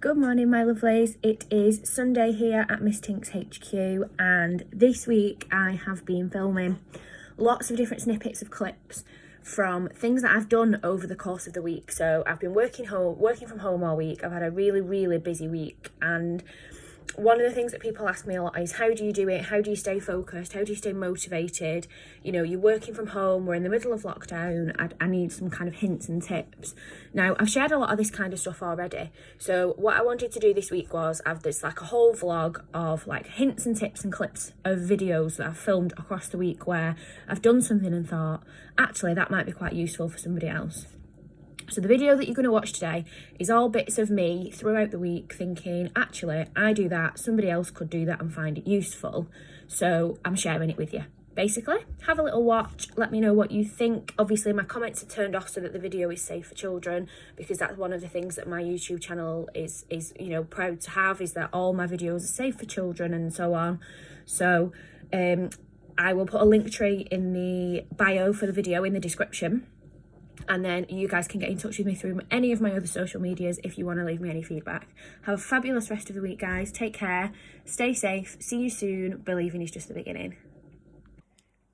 Good morning, my lovelies. It is Sunday here at Miss Tink's HQ, and this week I have been filming lots of different snippets of clips from things that I've done over the course of the week. So I've been working from home all week. I've had a really busy week, and one of the things that people ask me a lot is, how do you do it? How do you stay focused? How do you stay motivated? You know, you're working from home, we're in the middle of lockdown. I need some kind of hints and tips. Now, I've shared a lot of this kind of stuff already. So what I wanted to do this week was have this like a whole vlog of like hints and tips and clips of videos that I've filmed across the week where I've done something and thought, actually, that might be quite useful for somebody else. So the video that you're going to watch today is all bits of me throughout the week thinking, actually, I do that, somebody else could do that and find it useful. So I'm sharing it with you. Basically, have a little watch, let me know what you think. Obviously, my comments are turned off so that the video is safe for children, because that's one of the things that my YouTube channel is proud to have, is that all my videos are safe for children and so on. So I will put a link tree in the bio for the video in the description. And then you guys can get in touch with me through any of my other social medias if you want to leave me any feedback. Have a fabulous rest of the week, guys. Take care. Stay safe. See you soon. Believing is just the beginning.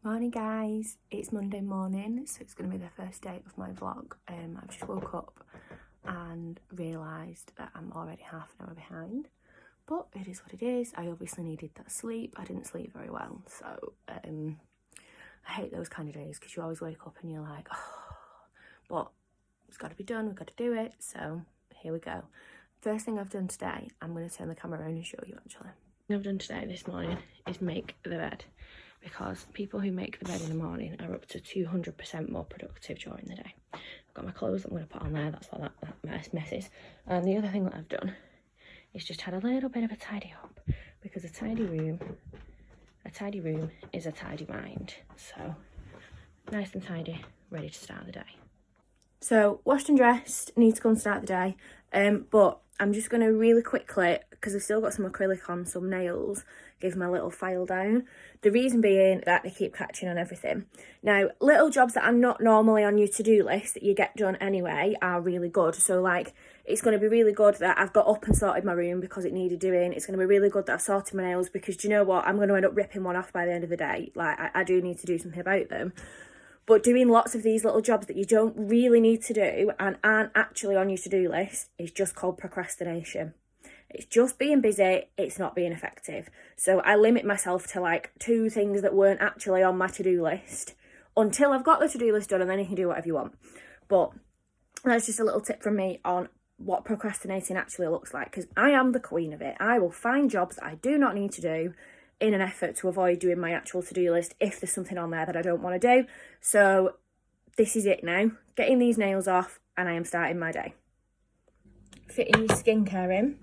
Morning, guys. It's Monday morning, so it's going to be the first day of my vlog. I've just woke up and realised that I'm already half an hour behind. But it is what it is. I obviously needed that sleep. I didn't sleep very well. So I hate those kind of days because you always wake up and you're like, oh. But it's got to be done, we've got to do it, so here we go. First thing I've done today, I'm going to turn the camera around and show you actually. What I've done today, this morning, is make the bed, because people who make the bed in the morning are up to 200% more productive during the day. I've got my clothes that I'm going to put on there, that's all that mess is. And the other thing that I've done is just had a little bit of a tidy up, because a tidy room is a tidy mind. So nice and tidy, ready to start the day. So, washed and dressed, need to go and start the day, but I'm just going to really quickly, because I've still got some acrylic on some nails, give my little file down. The reason being that they keep catching on everything. Now, little jobs that are not normally on your to-do list that you get done anyway are really good. So, like, it's going to be really good that I've got up and sorted my room because it needed doing. It's going to be really good that I've sorted my nails, because do you know what? I'm going to end up ripping one off by the end of the day. Like, I do need to do something about them. But doing lots of these little jobs that you don't really need to do and aren't actually on your to-do list is just called procrastination. It's just being busy, it's not being effective. So I limit myself to like 2 things that weren't actually on my to-do list until I've got the to-do list done, and then you can do whatever you want. But that's just a little tip from me on what procrastinating actually looks like, because I am the queen of it. I will find jobs that I do not need to do in an effort to avoid doing my actual to-do list if there's something on there that I don't want to do. So this is it now. Getting these nails off and I am starting my day. Fitting your skincare in,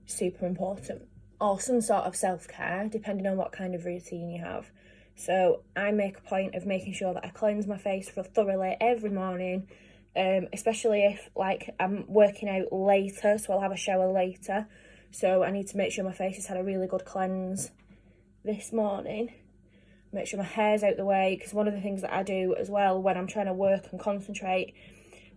super important. Or some sort of self-care, depending on what kind of routine you have. So I make a point of making sure that I cleanse my face thoroughly every morning, especially if like I'm working out later, so I'll have a shower later. So I need to make sure my face has had a really good cleanse this morning. Make sure my hair's out the way, because one of the things that I do as well when I'm trying to work and concentrate,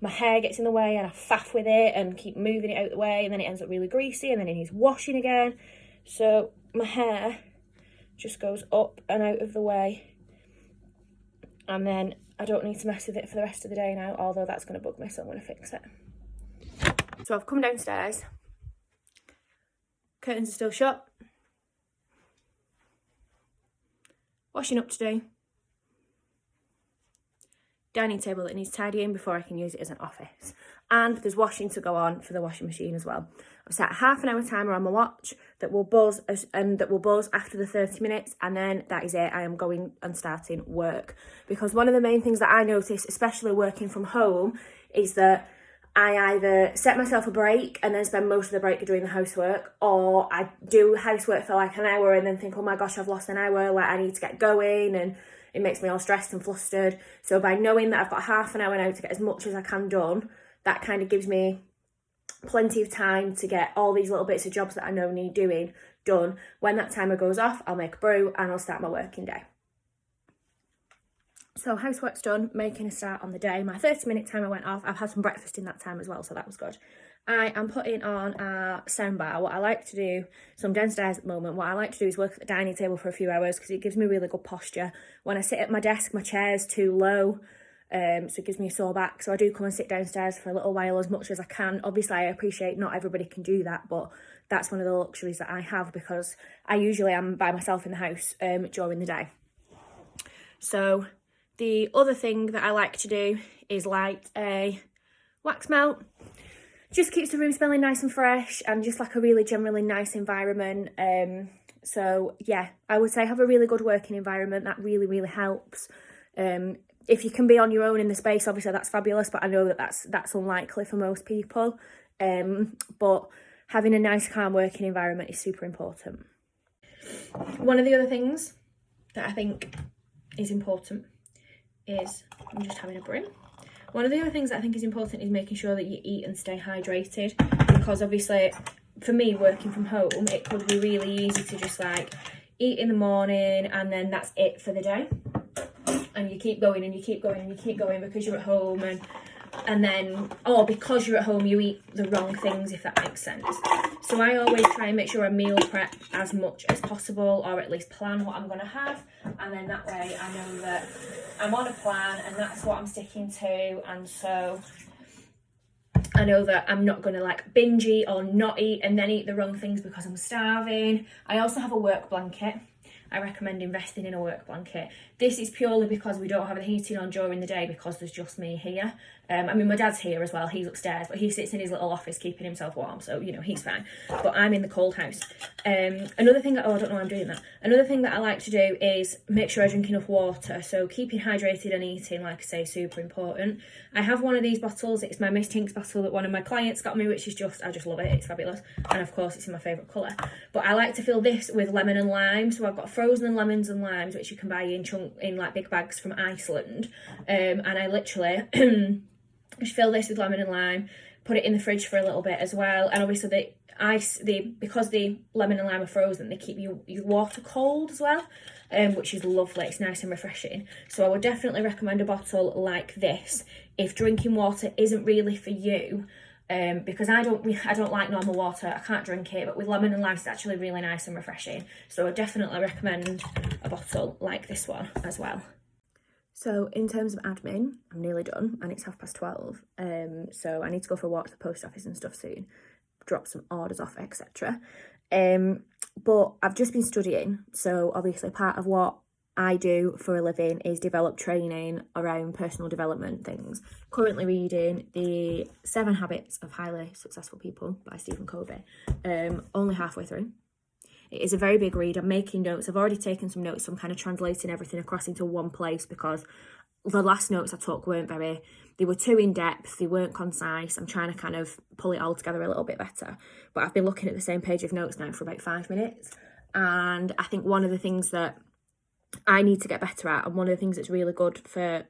my hair gets in the way and I faff with it and keep moving it out the way, and then it ends up really greasy and then it needs washing again. So my hair just goes up and out of the way, and then I don't need to mess with it for the rest of the day now, although that's going to bug me, so I'm going to fix it. So I've come downstairs, curtains are still shut, washing up to do, dining table that needs tidying before I can use it as an office, and there's washing to go on for the washing machine as well. I've set a half an hour timer on my watch that will buzz after the 30 minutes, and then that is it. I am going and starting work, because one of the main things that I notice, especially working from home, is that I either set myself a break and then spend most of the break doing the housework, or I do housework for like an hour and then think, oh my gosh, I've lost an hour, like I need to get going, and it makes me all stressed and flustered. So by knowing that I've got half an hour now to get as much as I can done, that kind of gives me plenty of time to get all these little bits of jobs that I know need doing done. When that timer goes off, I'll make a brew and I'll start my working day. So housework's done, making a start on the day. My 30-minute timer went off. I've had some breakfast in that time as well, so that was good. I am putting on a soundbar. What I like to do, so I'm downstairs at the moment, what I like to do is work at the dining table for a few hours because it gives me really good posture. When I sit at my desk, my chair's too low, so it gives me a sore back. So I do come and sit downstairs for a little while as much as I can. Obviously, I appreciate not everybody can do that, but that's one of the luxuries that I have because I usually am by myself in the house during the day. So the other thing that I like to do is light a wax melt. Just keeps the room smelling nice and fresh and just like a really generally nice environment. So yeah, I would say have a really good working environment. That really, really helps. If you can be on your own in the space, obviously that's fabulous, but I know that that's unlikely for most people. But having a nice, calm working environment is super important. One of the other things that I think is important is, I'm just having a brew. One of the other things that I think is important is making sure that you eat and stay hydrated, because obviously for me working from home, it could be really easy to just like eat in the morning and then that's it for the day. And you keep going and you keep going and you keep going because you're at home, and then, or because you're at home, you eat the wrong things, if that makes sense. So I always try and make sure I meal prep as much as possible, or at least plan what I'm going to have. And then that way I know that I'm on a plan and that's what I'm sticking to. And so I know that I'm not going to like binge eat or not eat and then eat the wrong things because I'm starving. I also have a work blanket. I recommend investing in a work blanket. This is purely because we don't have the heating on during the day because there's just me here. I mean, my dad's here as well. He's upstairs, but he sits in his little office keeping himself warm. So, you know, he's fine. But I'm in the cold house. Another thing that, I don't know why I'm doing that. Another thing that I like to do is make sure I drink enough water. So keeping hydrated and eating, like I say, super important. I have one of these bottles. It's my Miss Tinks bottle that one of my clients got me, which is just, I just love it. It's fabulous. And of course, it's in my favourite colour. But I like to fill this with lemon and lime. So I've got frozen lemons and limes, which you can buy in like big bags from Iceland. And I literally just fill this with lemon and lime, put it in the fridge for a little bit as well. And obviously because the lemon and lime are frozen, they keep your water cold as well, which is lovely. It's nice and refreshing. So I would definitely recommend a bottle like this if drinking water isn't really for you. Because I don't like normal water, I can't drink it, but with lemon and lime it's actually really nice and refreshing. So I definitely recommend a bottle like this one as well. So in terms of admin, I'm nearly done and it's 12:30. So I need to go for a walk to the post office and stuff soon, drop some orders off, etc. But I've just been studying, so obviously part of what I do for a living is develop training around personal development things. Currently reading the 7 Habits of Highly Successful People by Covey. Only halfway through. It is a very big read. I'm making notes. I've already taken some notes. So I'm kind of translating everything across into one place because the last notes I took they were too in depth. They weren't concise. I'm trying to kind of pull it all together a little bit better. But I've been looking at the same page of notes now for about 5 minutes. And I think one of the things that I need to get better at, and one of the things that's really good for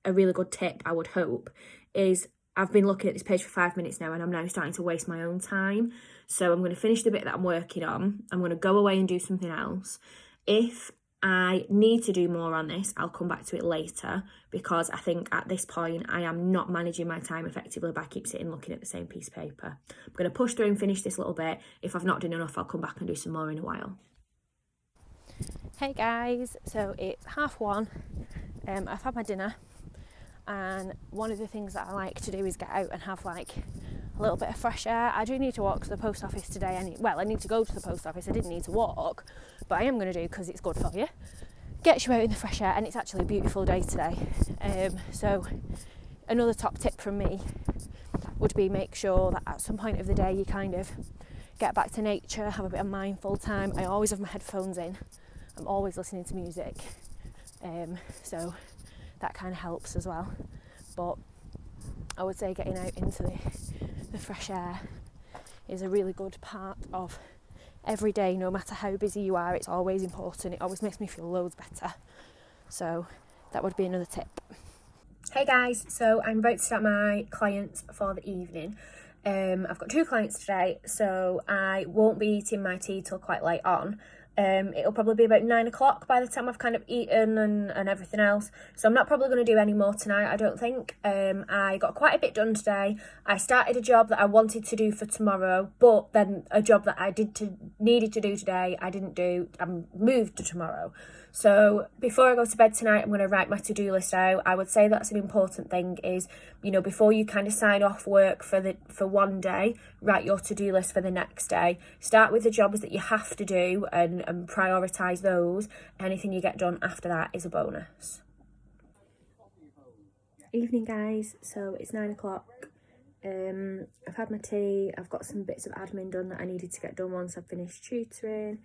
a really good tip, I would hope, is I've been looking at this page for 5 minutes now and I'm now starting to waste my own time. So I'm going to finish the bit that I'm working on. I'm going to go away and do something else. If I need to do more on this, I'll come back to it later, because I think at this point I am not managing my time effectively by keep sitting looking at the same piece of paper. I'm going to push through and finish this little bit. If I've not done enough, I'll come back and do some more in a while. Hey guys, so it's 1:30. I've had my dinner, and one of the things that I like to do is get out and have like a little bit of fresh air. I do need to walk to the post office today. I need to go to the post office. I didn't need to walk, but I am going to do because it's good for you. Gets you out in the fresh air, and it's actually a beautiful day today. So another top tip from me would be make sure that at some point of the day you kind of get back to nature, have a bit of mindful time. I always have my headphones in. I'm always listening to music. So that kind of helps as well. But I would say getting out into the fresh air is a really good part of every day. No matter how busy you are, it's always important. It always makes me feel loads better. So that would be another tip. Hey guys, so I'm about to start my clients for the evening. I've got 2 clients today, so I won't be eating my tea till quite late on. It'll probably be about 9 o'clock by the time I've kind of eaten and everything else. So I'm not probably going to do any more tonight, I don't think. I got quite a bit done today. I started a job that I wanted to do for tomorrow, but then a job that I needed to do today, I didn't do. I moved to tomorrow. So before I go to bed tonight, I'm going to write my to-do list out. I would say that's an important thing is, you know, before you kind of sign off work for one day, write your to-do list for the next day. Start with the jobs that you have to do and prioritise those. Anything you get done after that is a bonus. Evening, guys. So it's 9 o'clock. I've had my tea. I've got some bits of admin done that I needed to get done once I've finished tutoring.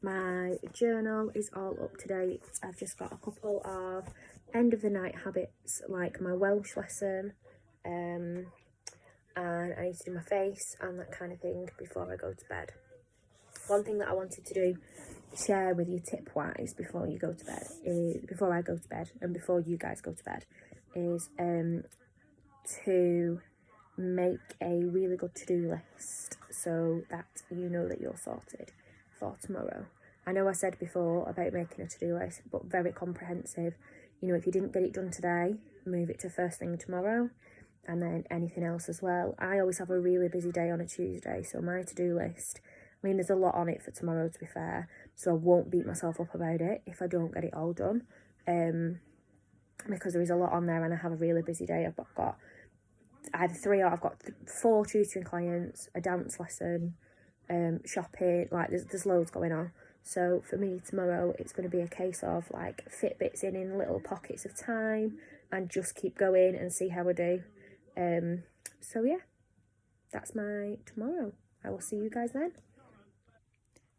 My journal is all up to date. I've just got a couple of end of the night habits, like my Welsh lesson, and I need to do my face and that kind of thing before I go to bed. One thing that I wanted to share with you tip-wise before you go to bed, before I go to bed and before you guys go to bed, is to make a really good to-do list so that you know that you're sorted for tomorrow. I know I said before about making a to-do list, but very comprehensive. You know, if you didn't get it done today, move it to first thing tomorrow, and then anything else as well. I always have a really busy day on a Tuesday, so my to-do list, I mean, there's a lot on it for tomorrow, to be fair, so I won't beat myself up about it if I don't get it all done, because there is a lot on there and I have a really busy day. I've got either 3 or I've got 4 tutoring clients, a dance lesson, shopping, like there's loads going on. So for me tomorrow, it's going to be a case of like fit bits in little pockets of time and just keep going and see how I do. So yeah, that's my tomorrow. I will see you guys then.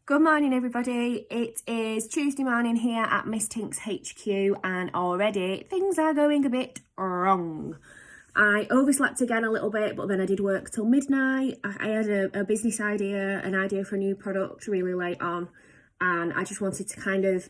Good morning, everybody. It is Tuesday morning here at Miss Tinks HQ, and already things are going a bit wrong. I overslept again a little bit, but then I did work till midnight. I had a business idea, an idea for a new product really late on, and I just wanted to kind of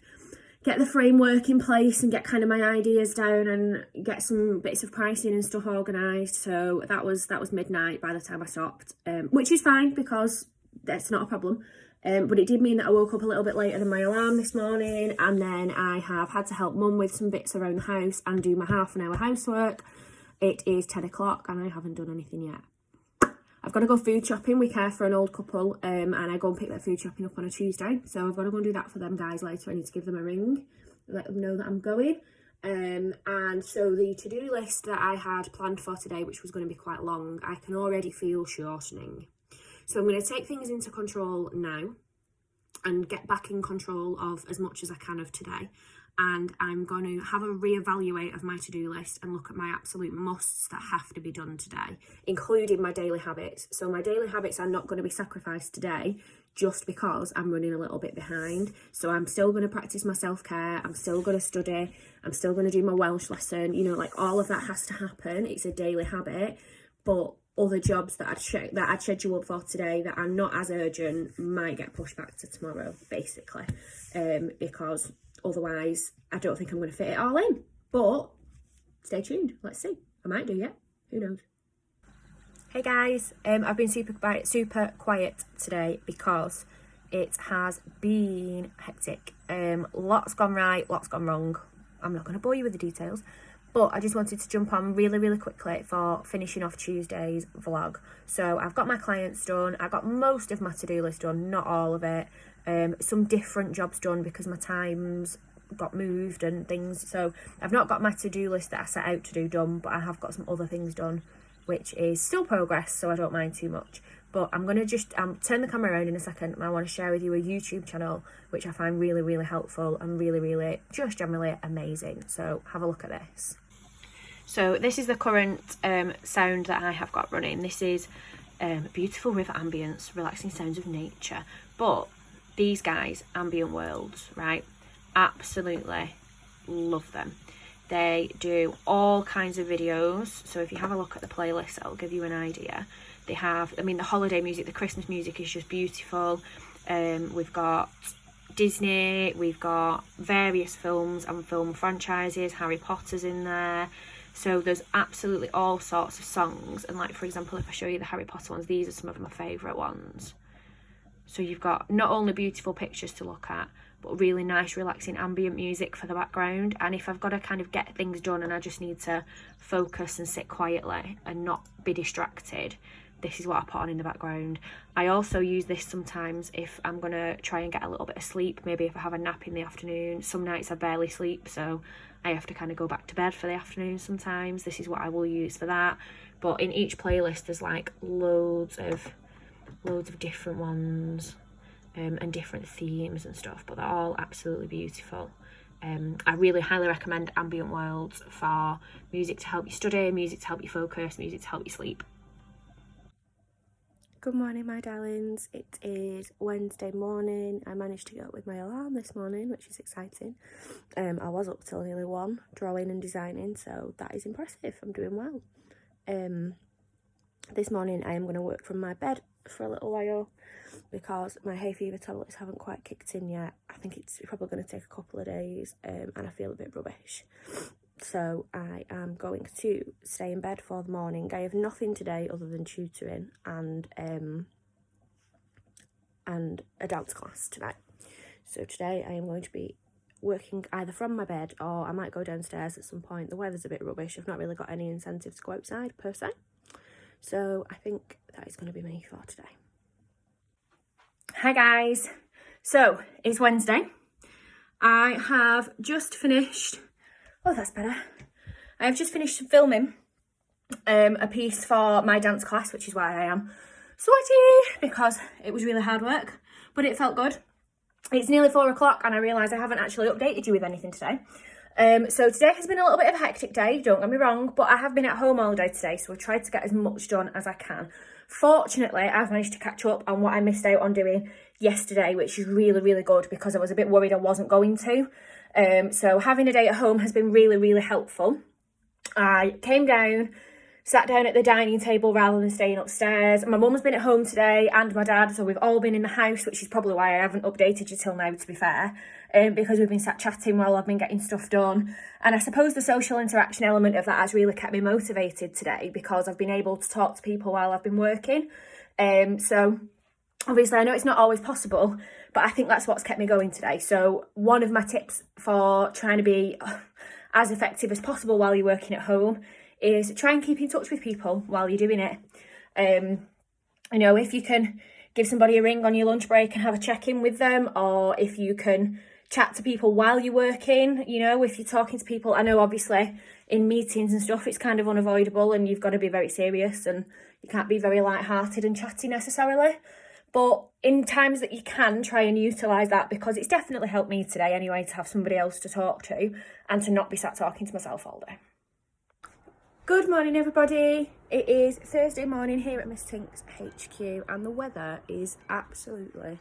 get the framework in place and get kind of my ideas down and get some bits of pricing and stuff organised. So that was midnight by the time I stopped, which is fine because that's not a problem. But it did mean that I woke up a little bit later than my alarm this morning, and then I have had to help mum with some bits around the house and do my half-an-hour housework. It is 10 o'clock and I haven't done anything yet. I've got to go food shopping. We care for an old couple, and I go and pick their food shopping up on a Tuesday. So I've got to go and do that for them guys later. I need to give them a ring, let them know that I'm going. And so the to-do list that I had planned for today, which was going to be quite long, I can already feel shortening. So I'm going to take things into control now and get back in control of as much as I can of today. And I'm going to have a reevaluate of my to-do list and look at my absolute musts that have to be done today, including my daily habits. So my daily habits are not going to be sacrificed today just because I'm running a little bit behind. So I'm still going to practice my self-care. I'm still going to study. I'm still going to do my Welsh lesson. You know, like all of that has to happen. It's a daily habit. But other jobs that I'd scheduled for today that are not as urgent might get pushed back to tomorrow, basically, because otherwise I don't think I'm going to fit it all in. But stay tuned. Let's see. I might do, yeah. Who knows? Hey guys, I've been super quiet today because it has been hectic. Lots gone right, lots gone wrong. I'm not going to bore you with the details, but I just wanted to jump on really quickly for finishing off Tuesday's vlog. So I've got my clients done. I got most of my to-do list done, not all of it. Some different jobs done because my times got moved and things. So I've not got my to-do list that I set out to do done, but I have got some other things done, which is still progress, so I don't mind too much. But I'm going to just turn the camera around in a second, and I want to share with you a YouTube channel which I find really helpful and really just generally amazing. So have a look at this. So this is the current sound that I have got running. This is beautiful river ambience, relaxing sounds of nature. But these guys, Ambient Worlds, right? Absolutely love them. They do all kinds of videos. So if you have a look at the playlist, that'll give you an idea. They have, I mean, the holiday music, the Christmas music is just beautiful. We've got Disney, we've got various films and film franchises. Harry Potter's in there. So there's absolutely all sorts of songs. And like, for example, if I show you the Harry Potter ones, these are some of my favourite ones. So you've got not only beautiful pictures to look at, but really nice relaxing ambient music for the background. And if I've got to kind of get things done and I just need to focus and sit quietly and not be distracted, this is what I put on in the background. I also use this sometimes if I'm going to try and get a little bit of sleep, maybe if I have a nap in the afternoon. Some nights I barely sleep, so I have to kind of go back to bed for the afternoon sometimes. This is what I will use for that. But in each playlist there's like loads of different ones and different themes and stuff, but they're all absolutely beautiful. I really highly recommend ambient worlds for music to help you study, music to help you focus, music to help you sleep. Good morning, my darlings. It is Wednesday morning. I managed to get up with my alarm this morning, which is exciting. I was up till nearly 1 drawing and designing, so that is impressive. I'm doing well. This morning I am going to work from my bed for a little while because my hay fever tablets haven't quite kicked in yet. I think it's probably going to take a couple of days, and I feel a bit rubbish. So I am going to stay in bed for the morning. I have nothing today other than tutoring and a dance class tonight. So today I am going to be working either from my bed or I might go downstairs at some point. The weather's a bit rubbish. I've not really got any incentive to go outside per se. So I think that is going to be me for today. Hi guys. So it's Wednesday. I have just finished... Oh, that's better. I have just finished filming a piece for my dance class, which is why I am sweaty, because it was really hard work, but it felt good. It's nearly 4 o'clock and I realise I haven't actually updated you with anything today. So today has been a little bit of a hectic day, don't get me wrong, but I have been at home all day today, so I tried to get as much done as I can. Fortunately, I've managed to catch up on what I missed out on doing yesterday, which is really, really good because I was a bit worried I wasn't going to. So having a day at home has been really, really helpful. I came down, sat down at the dining table rather than staying upstairs. My mum's been at home today and my dad, so we've all been in the house, which is probably why I haven't updated you till now, to be fair, because we've been sat chatting while I've been getting stuff done. And I suppose the social interaction element of that has really kept me motivated today because I've been able to talk to people while I've been working. So obviously I know it's not always possible, but I think that's what's kept me going today. So one of my tips for trying to be as effective as possible while you're working at home is try and keep in touch with people while you're doing it. You know, if you can give somebody a ring on your lunch break and have a check-in with them, or if you can chat to people while you're working, you know, if you're talking to people. I know obviously in meetings and stuff it's kind of unavoidable and you've got to be very serious and you can't be very light-hearted and chatty necessarily. But in times that you can, try and utilise that, because it's definitely helped me today anyway to have somebody else to talk to and to not be sat talking to myself all day. Good morning, everybody. It is Thursday morning here at Miss Tink's HQ and the weather is absolutely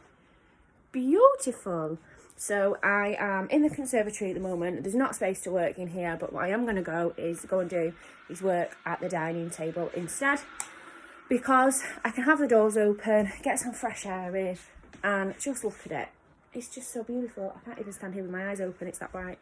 beautiful. So I am in the conservatory at the moment. There's not space to work in here, but what I am going to go and do is work at the dining table instead, because I can have the doors open, get some fresh air in, and just look at it. It's just so beautiful. I can't even stand here with my eyes open, it's that bright.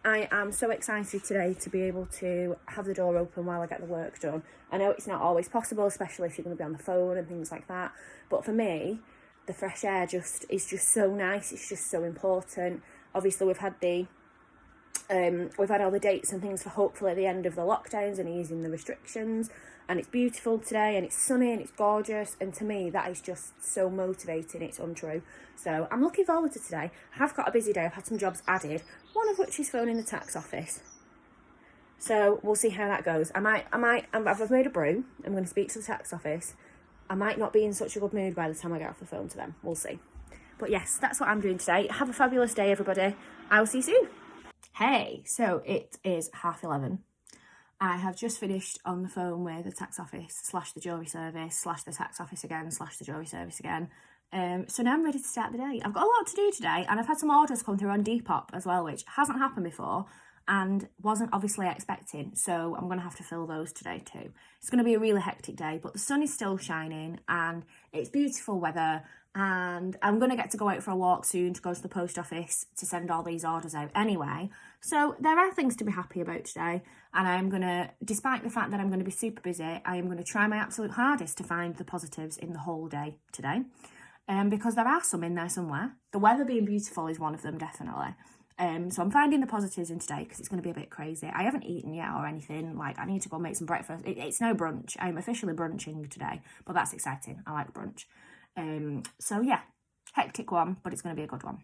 I am so excited today to be able to have the door open while I get the work done. I know it's not always possible, especially if you're going to be on the phone and things like that. But for me, the fresh air is just so nice. It's just so important. Obviously, we've had all the dates and things for hopefully the end of the lockdowns and easing the restrictions. And it's beautiful today and it's sunny and it's gorgeous. And to me, that is just so motivating. It's untrue. So I'm looking forward to today. I have got a busy day. I've had some jobs added, one of which is phoning the tax office. So we'll see how that goes. I've made a brew. I'm going to speak to the tax office. I might not be in such a good mood by the time I get off the phone to them. We'll see. But yes, that's what I'm doing today. Have a fabulous day, everybody. I will see you soon. Hey, so it is 11:30. I have just finished on the phone with the tax office / the jewellery service / the tax office again / the jewellery service again. So now I'm ready to start the day. I've got a lot to do today and I've had some orders come through on Depop as well, which hasn't happened before and wasn't obviously expecting. So I'm going to have to fill those today too. It's going to be a really hectic day, but the sun is still shining and it's beautiful weather. And I'm going to get to go out for a walk soon to go to the post office to send all these orders out anyway. So there are things to be happy about today. And I'm going to, despite the fact that I'm going to be super busy, I am going to try my absolute hardest to find the positives in the whole day today. because there are some in there somewhere. The weather being beautiful is one of them, definitely. So I'm finding the positives in today because it's going to be a bit crazy. I haven't eaten yet or anything. Like, I need to go make some breakfast. It's no brunch. I'm officially brunching today, but that's exciting. I like brunch. So yeah, hectic one, but it's going to be a good one.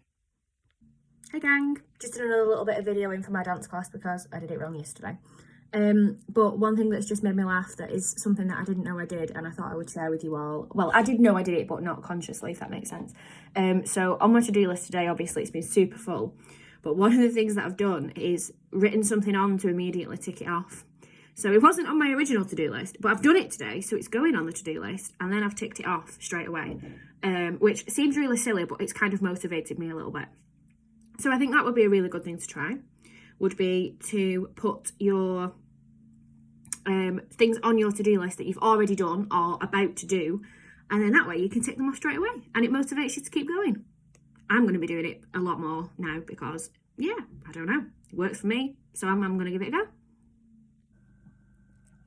Hey gang, just did another little bit of videoing for my dance class because I did it wrong yesterday. But one thing that's just made me laugh, that is something that I didn't know I did and I thought I would share with you all. Well, I did know I did it, but not consciously, if that makes sense. So on my to-do list today, obviously it's been super full. But one of the things that I've done is written something on to immediately tick it off. So it wasn't on my original to-do list, but I've done it today, so it's going on the to-do list, and then I've ticked it off straight away, which seems really silly, but it's kind of motivated me a little bit. So I think that would be a really good thing to try, would be to put your things on your to-do list that you've already done or about to do, and then that way you can tick them off straight away, and it motivates you to keep going. I'm going to be doing it a lot more now because, yeah, I don't know, it works for me, so I'm going to give it a go.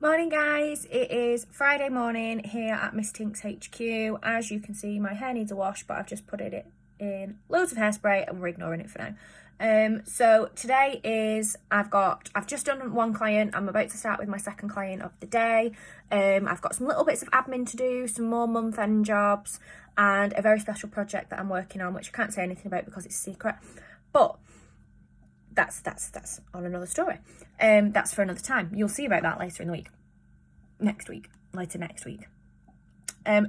Morning guys, it is Friday morning here at Miss Tinks HQ. As you can see, my hair needs a wash, but I've just put it in loads of hairspray and we're ignoring it for now. So today is, I've just done one client. I'm about to start with my second client of the day. I've got some little bits of admin to do, some more month-end jobs, and a very special project that I'm working on, which I can't say anything about because it's a secret. But that's on another story. That's for another time. You'll see about that later in the week. Next week. The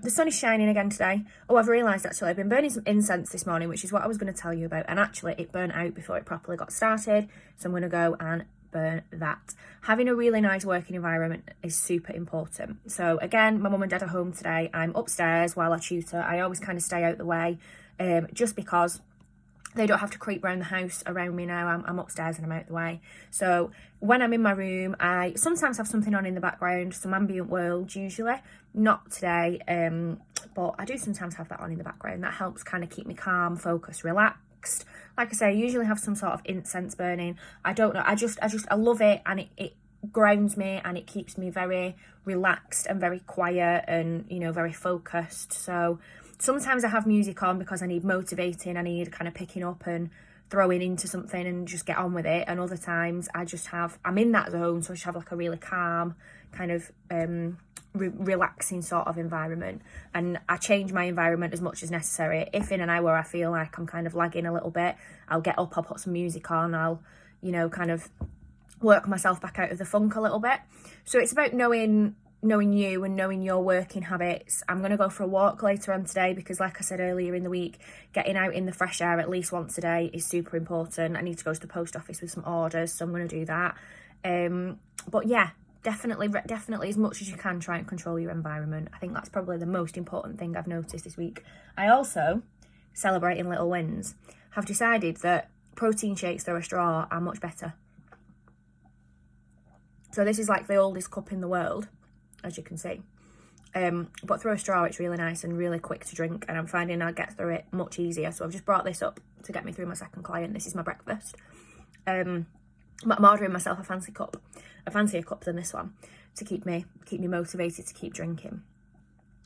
sun is shining again today. Oh, I've realised actually I've been burning some incense this morning, which is what I was going to tell you about. And actually it burnt out before it properly got started. So I'm going to go and burn that. Having a really nice working environment is super important. So again, my mum and dad are home today. I'm upstairs while I tutor. I always kind of stay out the way, just because they don't have to creep around the house around me now. I'm upstairs and I'm out the way. So when I'm in my room, I sometimes have something on in the background, some ambient world usually. Not today, but I do sometimes have that on in the background. That helps kind of keep me calm, focused, relaxed. Like I say, I usually have some sort of incense burning. I don't know, I love it, and it grounds me and it keeps me very relaxed and very quiet and, you know, very focused. So sometimes I have music on because I need motivating, I need kind of picking up and throwing into something and just get on with it. And other times I'm in that zone, so I just have like a really calm kind of relaxing sort of environment. And I change my environment as much as necessary. If in an hour I feel like I'm kind of lagging a little bit, I'll get up, I'll put some music on, I'll, you know, kind of work myself back out of the funk a little bit. So it's about knowing you and knowing your working habits. I'm going to go for a walk later on today because, like I said earlier in the week, getting out in the fresh air at least once a day is super important. I need to go to the post office with some orders, so I'm going to do that. But yeah, definitely as much as you can, try and control your environment. I think that's probably the most important thing I've noticed this week. I also, celebrating little wins, have decided that protein shakes through a straw are much better. So this is like the oldest cup in the world, as you can see. But through a straw, it's really nice and really quick to drink, and I'm finding I get through it much easier. So I've just brought this up to get me through my second client. This is my breakfast. I'm ordering myself a fancier cup than this one to keep me motivated to keep drinking.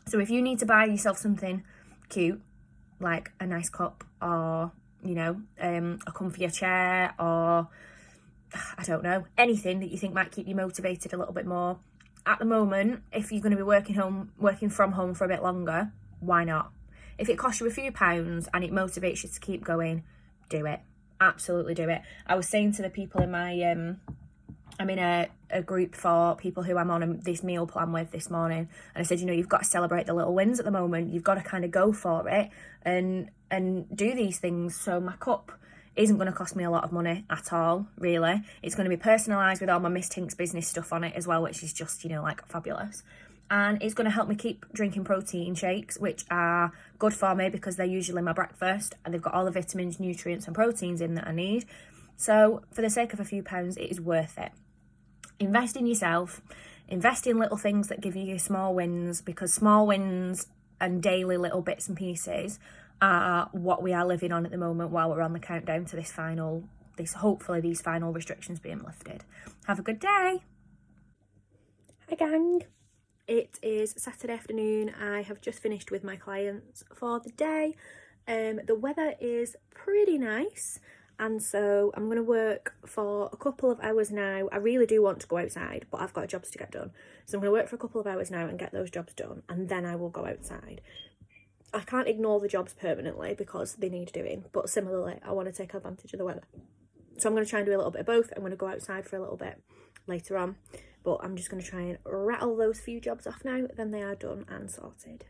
So if you need to buy yourself something cute, like a nice cup, or, you know, a comfier chair, or I don't know, anything that you think might keep you motivated a little bit more. At the moment, if you're going to be working from home for a bit longer, why not? If it costs you a few pounds and it motivates you to keep going, do it. Absolutely do it. I was saying to the people in my, I'm in a group for people who I'm on this meal plan with this morning, and I said, you know, you've got to celebrate the little wins at the moment. You've got to kind of go for it and do these things. So my cup isn't going to cost me a lot of money at all, really. It's going to be personalised with all my Miss Tinks business stuff on it as well, which is just, you know, like fabulous. And it's going to help me keep drinking protein shakes, which are good for me because they're usually my breakfast, and they've got all the vitamins, nutrients and proteins in that I need. So for the sake of a few pounds, it is worth it. Invest in yourself, invest in little things that give you your small wins, because small wins and daily little bits and pieces are what we are living on at the moment while we're on the countdown to hopefully these final restrictions being lifted. Have a good day. Hi gang. It is Saturday afternoon. I have just finished with my clients for the day. The weather is pretty nice, and so I'm going to work for a couple of hours now. I really do want to go outside, but I've got jobs to get done. So I'm going to work for a couple of hours now and get those jobs done, and then I will go outside. I can't ignore the jobs permanently because they need doing, but similarly, I want to take advantage of the weather. So I'm going to try and do a little bit of both. I'm going to go outside for a little bit later on, but I'm just going to try and rattle those few jobs off now, then they are done and sorted.